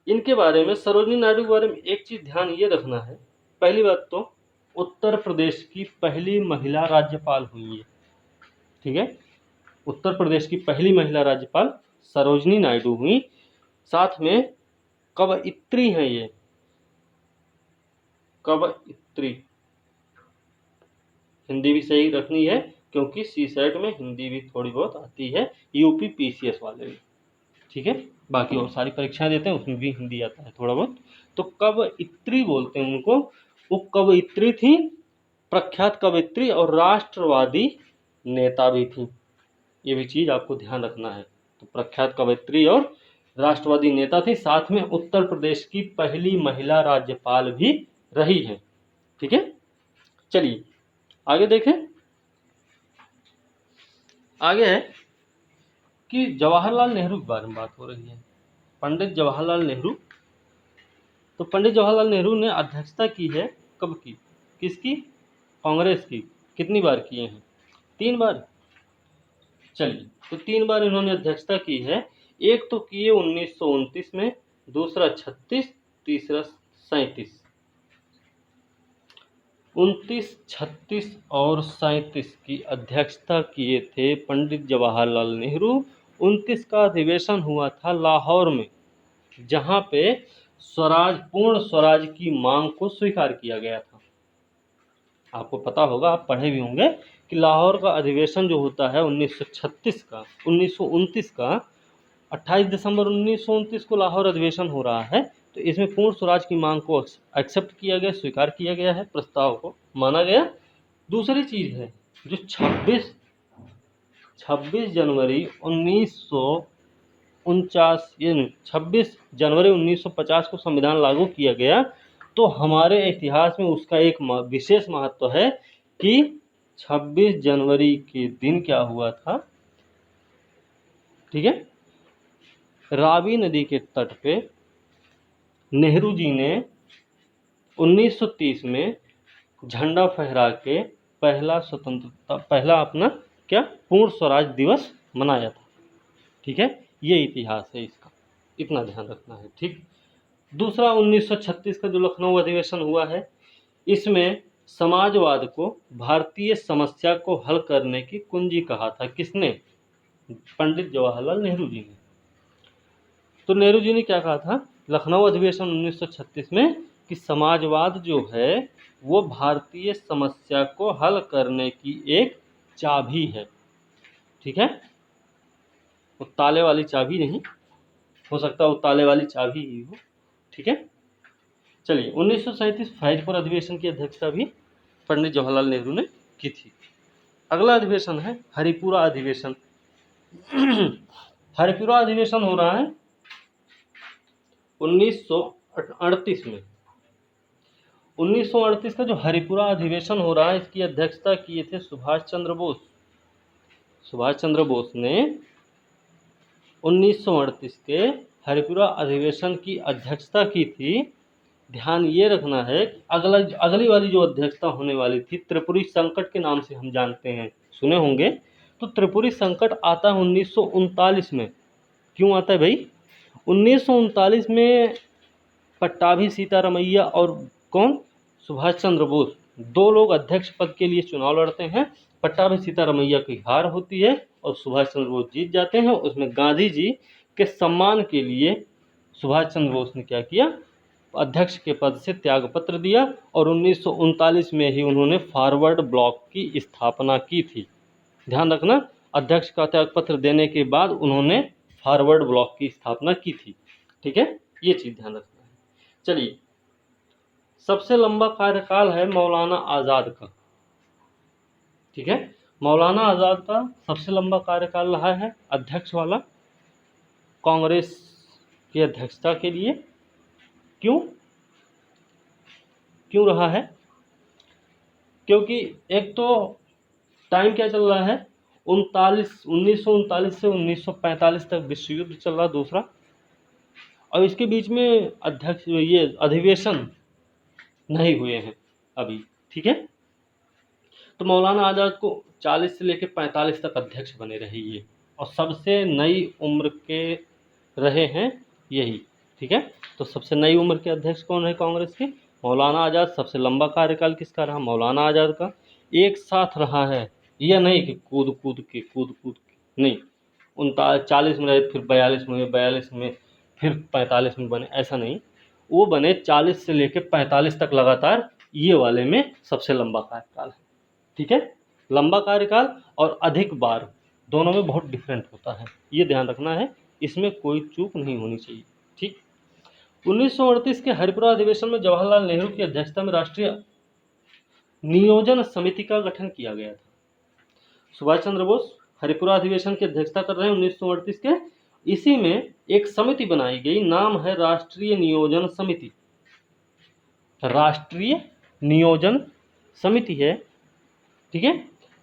इनके बारे में, सरोजनी नायडू के बारे में एक चीज ध्यान ये रखना है। पहली बात तो उत्तर प्रदेश की पहली महिला राज्यपाल हुई है। ठीक है, उत्तर प्रदेश की पहली महिला राज्यपाल सरोजनी नायडू हुई। साथ में कवयित्री हैं ये, कवयित्री। हिंदी भी सही रखनी है, क्योंकि सीसेट में हिंदी भी थोड़ी बहुत आती है, यूपी पीसीएस वाले भी। ठीक है, बाकी और सारी परीक्षाएं देते हैं उसमें भी हिंदी आता है थोड़ा बहुत। तो कवयित्री बोलते हैं उनको। वो कवयित्री थी, प्रख्यात कवयित्री, और राष्ट्रवादी नेता भी थी। ये भी चीज आपको ध्यान रखना है। तो प्रख्यात कवयित्री और राष्ट्रवादी नेता थी, साथ में उत्तर प्रदेश की पहली महिला राज्यपाल भी रही है। ठीक है, चलिए आगे देखें। आगे है कि जवाहरलाल नेहरू के बारे में बात हो रही है। पंडित जवाहरलाल नेहरू। तो पंडित जवाहरलाल नेहरू ने अध्यक्षता की है, कब की? किसकी? कांग्रेस की। कितनी बार किए हैं? 3 बार। चलिए, तो 3 बार इन्होंने अध्यक्षता की है। एक तो किए 1929 में, दूसरा 36, तीसरा 37। 29, 36 और 37 की अध्यक्षता किए थे पंडित जवाहरलाल नेहरू। 29 का अधिवेशन हुआ था लाहौर में, जहां पे पूर्ण स्वराज की मांग को स्वीकार किया गया था। आपको पता होगा, आप पढ़े भी होंगे कि लाहौर का अधिवेशन जो होता है 1929 का 28 दिसंबर 1929 को लाहौर अधिवेशन हो रहा है। तो इसमें पूर्ण स्वराज की मांग को एक्सेप्ट किया गया, स्वीकार किया गया है, प्रस्ताव को माना गया। दूसरी चीज है जो 26 जनवरी 1949, ये 26 जनवरी 1950 को संविधान लागू किया गया। तो हमारे इतिहास में उसका एक विशेष महत्व है कि 26 जनवरी के दिन क्या हुआ था? ठीक है, रावी नदी के तट पे नेहरू जी ने 1930 में झंडा फहरा के पहला अपना क्या पूर्ण स्वराज दिवस मनाया था। ठीक है, ये इतिहास है इसका, इतना ध्यान रखना है। ठीक, दूसरा 1936 का जो लखनऊ अधिवेशन हुआ है, इसमें समाजवाद को भारतीय समस्या को हल करने की कुंजी कहा था। किसने? पंडित जवाहरलाल नेहरू जी ने। तो नेहरू जी ने क्या कहा था लखनऊ अधिवेशन 1936 में कि समाजवाद जो है वो भारतीय समस्या को हल करने की एक चाबी है। ठीक है, वो ताले वाली चाबी नहीं, हो सकता है वो ताले वाली चाबी ही हो। ठीक है, चलिए 1937 फैजपुर अधिवेशन की अध्यक्षता भी पंडित जवाहरलाल नेहरू ने की थी। अगला अधिवेशन है हरिपुरा अधिवेशन। हरिपुरा अधिवेशन हो रहा है 1938 में। 1938 का जो हरिपुरा अधिवेशन हो रहा है, इसकी अध्यक्षता किए थे सुभाष चंद्र बोस। सुभाष चंद्र बोस ने 1938 के हरिपुरा अधिवेशन की अध्यक्षता की थी। ध्यान ये रखना है कि अगली वाली जो अध्यक्षता होने वाली थी, त्रिपुरी संकट के नाम से हम जानते हैं, सुने होंगे। तो त्रिपुरी संकट आता है 1939 में। क्यों आता है भाई? 1939 में पट्टाभी सीतारमैया और कौन, सुभाष चंद्र बोस, दो लोग अध्यक्ष पद के लिए चुनाव लड़ते हैं। पट्टाभी सीतारमैया की हार होती है और सुभाष चंद्र बोस जीत जाते हैं। उसमें गांधी जी के सम्मान के लिए सुभाष चंद्र बोस ने क्या किया, अध्यक्ष के पद से त्यागपत्र दिया और 1939 में ही उन्होंने फॉरवर्ड ब्लॉक की स्थापना की थी। ध्यान रखना, अध्यक्ष का त्यागपत्र देने के बाद उन्होंने फॉरवर्ड ब्लॉक की स्थापना की थी। ठीक है, ये चीज ध्यान रखना है। चलिए, सबसे लंबा कार्यकाल है मौलाना आजाद का। ठीक है, मौलाना आजाद का सबसे लंबा कार्यकाल रहा है अध्यक्ष वाला, कांग्रेस की अध्यक्षता के लिए। क्यों क्यों रहा है? क्योंकि एक तो टाइम क्या चल रहा है, 1939 से 1945 तक विश्व युद्ध चल रहा, दूसरा, और इसके बीच में अध्यक्ष ये अधिवेशन नहीं हुए हैं अभी। ठीक है, तो मौलाना आज़ाद को 40 से लेकर 45 तक अध्यक्ष बने रहे ये, और सबसे नई उम्र के रहे हैं यही। ठीक है, तो सबसे नई उम्र के अध्यक्ष कौन है कांग्रेस के? मौलाना आज़ाद। सबसे लंबा कार्यकाल किसका रहा? मौलाना आज़ाद का। एक साथ रहा है, यह नहीं कि कूद कूद के नहीं। 39 में रहे, फिर 42 में, 42 में, फिर 45 में बने, ऐसा नहीं। वो बने 40 से लेकर 45 तक लगातार, ये वाले में सबसे लंबा कार्यकाल है। ठीक है, लंबा कार्यकाल और अधिक बार, दोनों में बहुत डिफरेंट होता है, ये ध्यान रखना है, इसमें कोई चूक नहीं होनी चाहिए। ठीक, 1938 के हरिपुरा अधिवेशन में जवाहरलाल नेहरू की अध्यक्षता में राष्ट्रीय नियोजन समिति का गठन किया गया था। सुभाष चंद्र बोस हरिपुरा अधिवेशन की अध्यक्षता कर रहे हैं 1938 के। इसी में एक समिति बनाई गई, नाम है राष्ट्रीय नियोजन समिति। राष्ट्रीय नियोजन समिति है। ठीक है,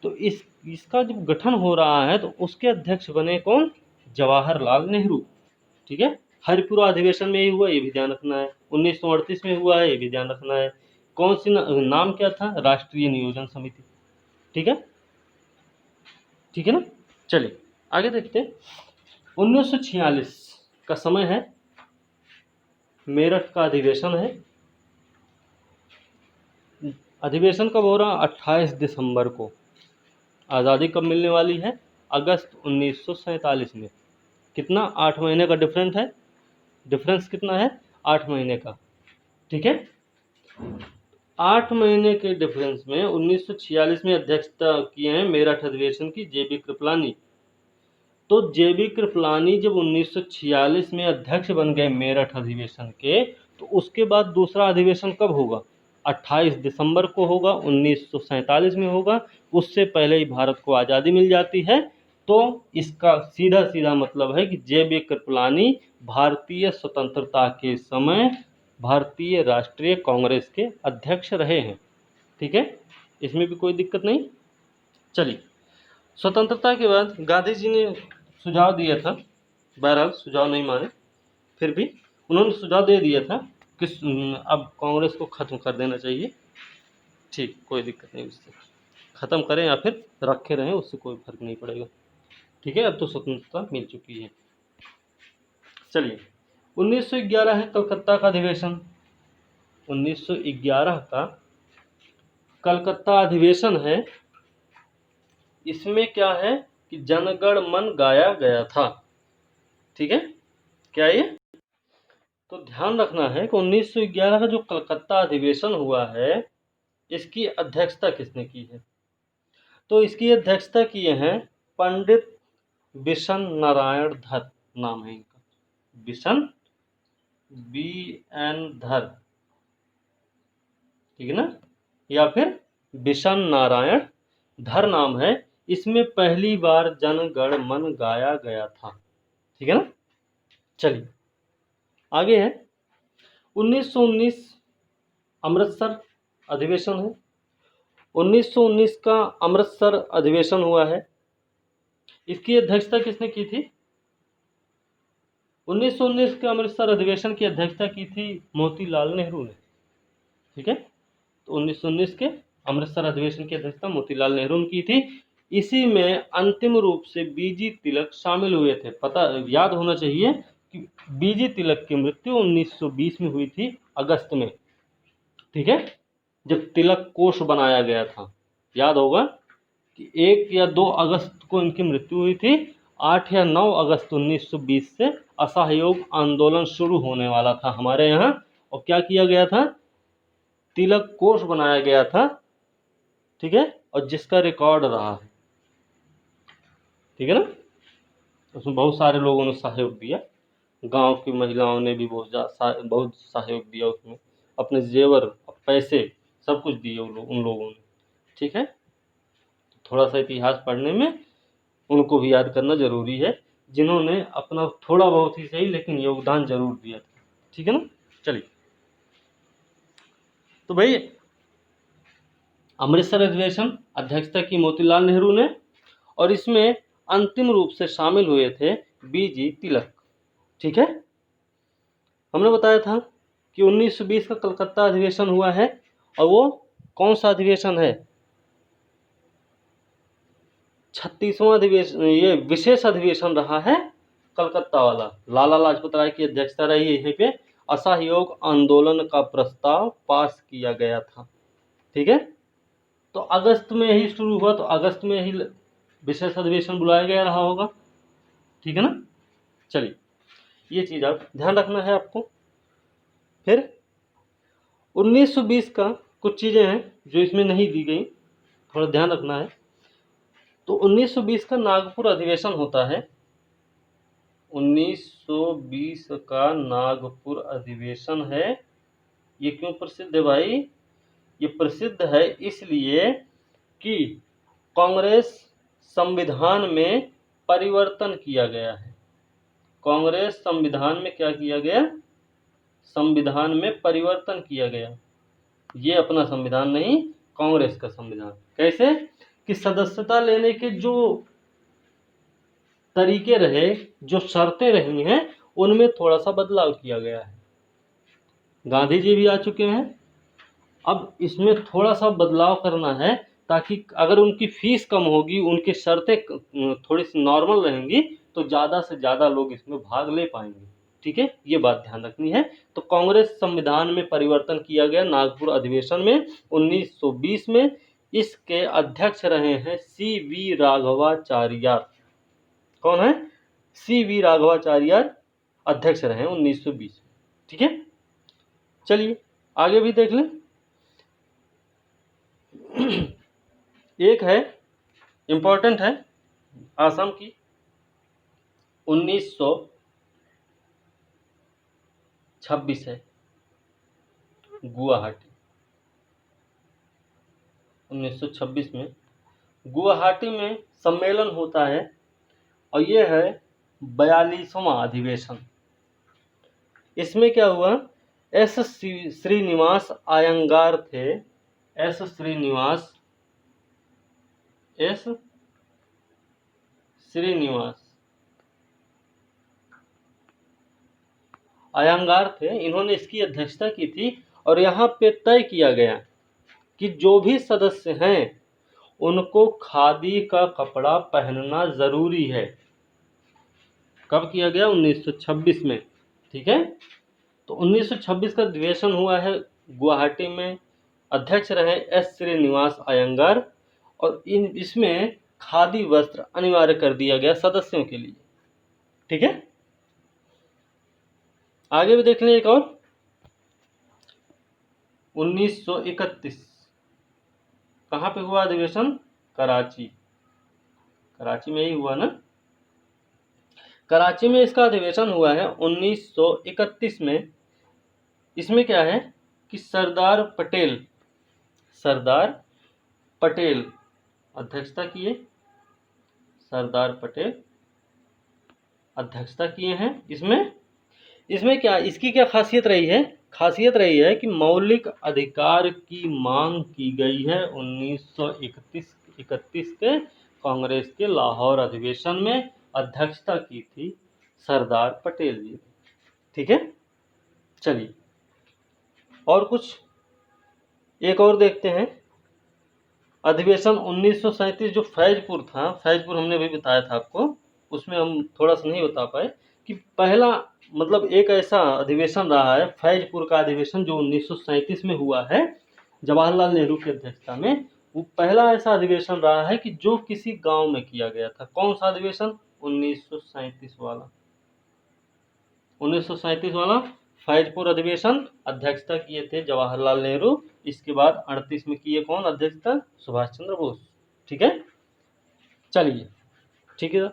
तो इसका जब गठन हो रहा है तो उसके अध्यक्ष बने कौन? जवाहरलाल नेहरू। ठीक है, हरिपुरा अधिवेशन में ही हुआ, ये भी ध्यान रखना है। 1938 में हुआ है, ये भी ध्यान रखना है। कौन सी नाम क्या था? राष्ट्रीय नियोजन समिति। ठीक है, ठीक है ना। चलिए आगे देखते हैं। 1946 का समय है, मेरठ का अधिवेशन है। अधिवेशन कब हो रहा? 28 दिसंबर को। आज़ादी कब मिलने वाली है? अगस्त 1947 में। कितना? 8 महीने का डिफरेंस है। डिफरेंस कितना है? 8 महीने का। ठीक है, 8 महीने के डिफरेंस में 1946 में अध्यक्षता किए हैं मेरठ अधिवेशन की जेबी कृपलानी। तो जेबी कृपलानी जब 1946 में अध्यक्ष बन गए मेरठ अधिवेशन के, तो उसके बाद दूसरा अधिवेशन कब होगा? 28 दिसंबर को होगा, 1947 में होगा। उससे पहले ही भारत को आज़ादी मिल जाती है। तो इसका सीधा सीधा मतलब है कि जेबी कृपलानी भारतीय स्वतंत्रता के समय भारतीय राष्ट्रीय कांग्रेस के अध्यक्ष रहे हैं। ठीक है, इसमें भी कोई दिक्कत नहीं। चलिए, स्वतंत्रता के बाद गांधी जी ने सुझाव दिया था, बहरहाल सुझाव नहीं माने, फिर भी उन्होंने सुझाव दे दिया था कि अब कांग्रेस को ख़त्म कर देना चाहिए। ठीक, कोई दिक्कत नहीं, उससे ख़त्म करें या फिर रखे रहें, उससे कोई फर्क नहीं पड़ेगा। ठीक है, अब तो स्वतंत्रता मिल चुकी है। चलिए, 1911 है कलकत्ता का अधिवेशन। 1911 का कलकत्ता अधिवेशन है। इसमें क्या है कि जनगण मन गाया गया था। ठीक है, क्या ये? तो ध्यान रखना है कि 1911 का जो कलकत्ता अधिवेशन हुआ है, इसकी अध्यक्षता किसने की है? तो इसकी अध्यक्षता किए हैं पंडित बिशन नारायण धर, नाम है इनका, बिशन BN धर। ठीक है ना, या फिर बिशन नारायण धर नाम है, इसमें पहली बार जन गण मन गाया गया था। ठीक है ना। चलिए आगे है 1919 अमृतसर अधिवेशन है। 1919 का अमृतसर अधिवेशन हुआ है। इसकी अध्यक्षता किसने की थी? 1919 के अमृतसर अधिवेशन की अध्यक्षता की थी मोतीलाल नेहरू ने। ठीक है। तो 1919 के अमृतसर अधिवेशन की अध्यक्षता मोतीलाल नेहरू ने की थी। इसी में अंतिम रूप से बीजी तिलक शामिल हुए थे। पता याद होना चाहिए कि बीजी तिलक की मृत्यु 1920 में हुई थी, अगस्त में। ठीक है, जब तिलक कोष बनाया गया था। याद होगा कि 1 या 2 अगस्त को इनकी मृत्यु हुई थी। 8 या 9 अगस्त 1920 से असहयोग आंदोलन शुरू होने वाला था हमारे यहाँ। और क्या किया गया था? तिलक कोष बनाया गया था। ठीक है, और जिसका रिकॉर्ड रहा है। ठीक है ना। उसमें बहुत सारे लोगों ने सहयोग दिया। गांव की महिलाओं ने भी बहुत सहयोग दिया उसमें, अपने जेवर, पैसे, सब कुछ दिए उन लोगों ने। ठीक है, थोड़ा सा इतिहास पढ़ने में उनको भी याद करना जरूरी है, जिन्होंने अपना थोड़ा बहुत ही सही लेकिन योगदान जरूर दिया था। ठीक है ना। चलिए, तो भाई अमृतसर अधिवेशन अध्यक्षता की मोतीलाल नेहरू ने, और इसमें अंतिम रूप से शामिल हुए थे बीजी तिलक। ठीक है, हमने बताया था कि 1920 का कलकत्ता अधिवेशन हुआ है, और वो कौन सा अधिवेशन है? 36वां अधिवेशन, ये विशेष अधिवेशन रहा है कलकत्ता वाला। लाला लाजपत राय की अध्यक्षता रही है यहीं पे। असहयोग आंदोलन का प्रस्ताव पास किया गया था। ठीक है, तो अगस्त में ही शुरू हुआ, तो अगस्त में ही विशेष अधिवेशन बुलाया गया रहा होगा। ठीक है ना। चलिए, ये चीज आप ध्यान रखना है आपको। फिर 1920 का कुछ चीजें हैं जो इसमें नहीं दी गई, थोड़ा ध्यान रखना है। तो 1920 का नागपुर अधिवेशन होता है। 1920 का नागपुर अधिवेशन है। ये क्यों प्रसिद्ध है भाई? ये प्रसिद्ध है इसलिए कि कांग्रेस संविधान में परिवर्तन किया गया है। कांग्रेस संविधान में क्या किया गया? संविधान में परिवर्तन किया गया। ये अपना संविधान नहीं, कांग्रेस का संविधान। कैसे? कि सदस्यता लेने के जो तरीके रहे, जो शर्तें रही हैं, उनमें थोड़ा सा बदलाव किया गया है। गांधी जी भी आ चुके हैं, अब इसमें थोड़ा सा बदलाव करना है, ताकि अगर उनकी फीस कम होगी, उनकी शर्तें थोड़ी सी नॉर्मल रहेंगी, तो ज़्यादा से ज़्यादा लोग इसमें भाग ले पाएंगे। ठीक है, ये बात ध्यान रखनी है। तो कांग्रेस संविधान में परिवर्तन किया गया नागपुर अधिवेशन में 1920 में। इसके अध्यक्ष रहे हैं सी.वी. राघवाचार्य। कौन है? सी.वी. राघवाचार्य अध्यक्ष रहे 1920 में। ठीक है, चलिए आगे भी देख लें। एक है, इंपॉर्टेंट है, आसाम की 1926 है, गुवाहाटी। 1926 में गुवाहाटी में सम्मेलन होता है, और ये है 42वां अधिवेशन। इसमें क्या हुआ? एस श्रीनिवास अयंगार थे। एस श्रीनिवास अयंगार थे, इन्होंने इसकी अध्यक्षता की थी। और यहाँ पे तय किया गया कि जो भी सदस्य हैं उनको खादी का कपड़ा पहनना जरूरी है। कब किया गया? 1926 में। ठीक है, तो 1926 का अधिवेशन हुआ है गुवाहाटी में। अध्यक्ष रहे एस श्रीनिवास अयंगार, और इसमें खादी वस्त्र अनिवार्य कर दिया गया सदस्यों के लिए। ठीक है, आगे भी देख लें। एक और 1931 कहाँ पे हुआ अधिवेशन? कराची। कराची में ही हुआ ना। कराची में इसका अधिवेशन हुआ है 1931 में। इसमें क्या है कि सरदार पटेल अध्यक्षता किए, सरदार पटेल अध्यक्षता किए हैं। इसमें क्या, इसकी क्या खासियत रही है? खासियत रही है कि मौलिक अधिकार की मांग की गई है 1931 के कांग्रेस के लाहौर अधिवेशन में। अध्यक्षता की थी सरदार पटेल जी। ठीक है, चलिए और कुछ एक और देखते हैं। अधिवेशन 1937 जो फैजपुर था, फैजपुर हमने भी बताया था आपको, उसमें हम थोड़ा सा नहीं बता पाए कि पहला मतलब एक ऐसा अधिवेशन रहा है फैजपुर का अधिवेशन जो 1937 में हुआ है जवाहरलाल नेहरू की अध्यक्षता में। वो पहला ऐसा अधिवेशन रहा है कि जो किसी गांव में किया गया था। कौन सा अधिवेशन? 1937 वाला। 1937 वाला फैजपुर अधिवेशन, अध्यक्षता किए थे जवाहरलाल नेहरू। इसके बाद 38 में किए कौन अध्यक्षता? सुभाष चंद्र बोस। ठीक है, चलिए ठीक है।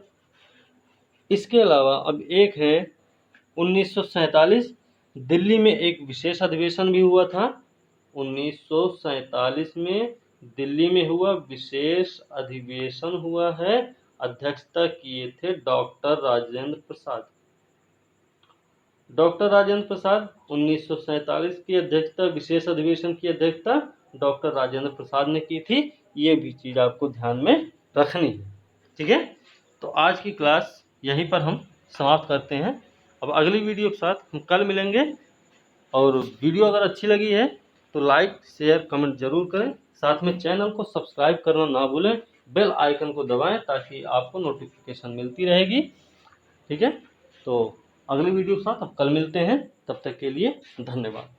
इसके अलावा अब एक है 1947 दिल्ली में एक विशेष अधिवेशन भी हुआ था। 1947 में दिल्ली में हुआ विशेष अधिवेशन हुआ है। अध्यक्षता किए थे डॉक्टर राजेंद्र प्रसाद। डॉक्टर राजेंद्र प्रसाद 1947 की अध्यक्षता, विशेष अधिवेशन की अध्यक्षता डॉक्टर राजेंद्र प्रसाद ने की थी। ये भी चीज़ आपको ध्यान में रखनी है। ठीक है, तो आज की क्लास यहीं पर हम समाप्त करते हैं। अब अगली वीडियो के साथ हम कल मिलेंगे। और वीडियो अगर अच्छी लगी है तो लाइक शेयर कमेंट जरूर करें। साथ में चैनल को सब्सक्राइब करना ना भूलें, बेल आइकन को दबाएं ताकि आपको नोटिफिकेशन मिलती रहेगी। ठीक है, तो अगली वीडियो के साथ अब कल मिलते हैं। तब तक के लिए धन्यवाद।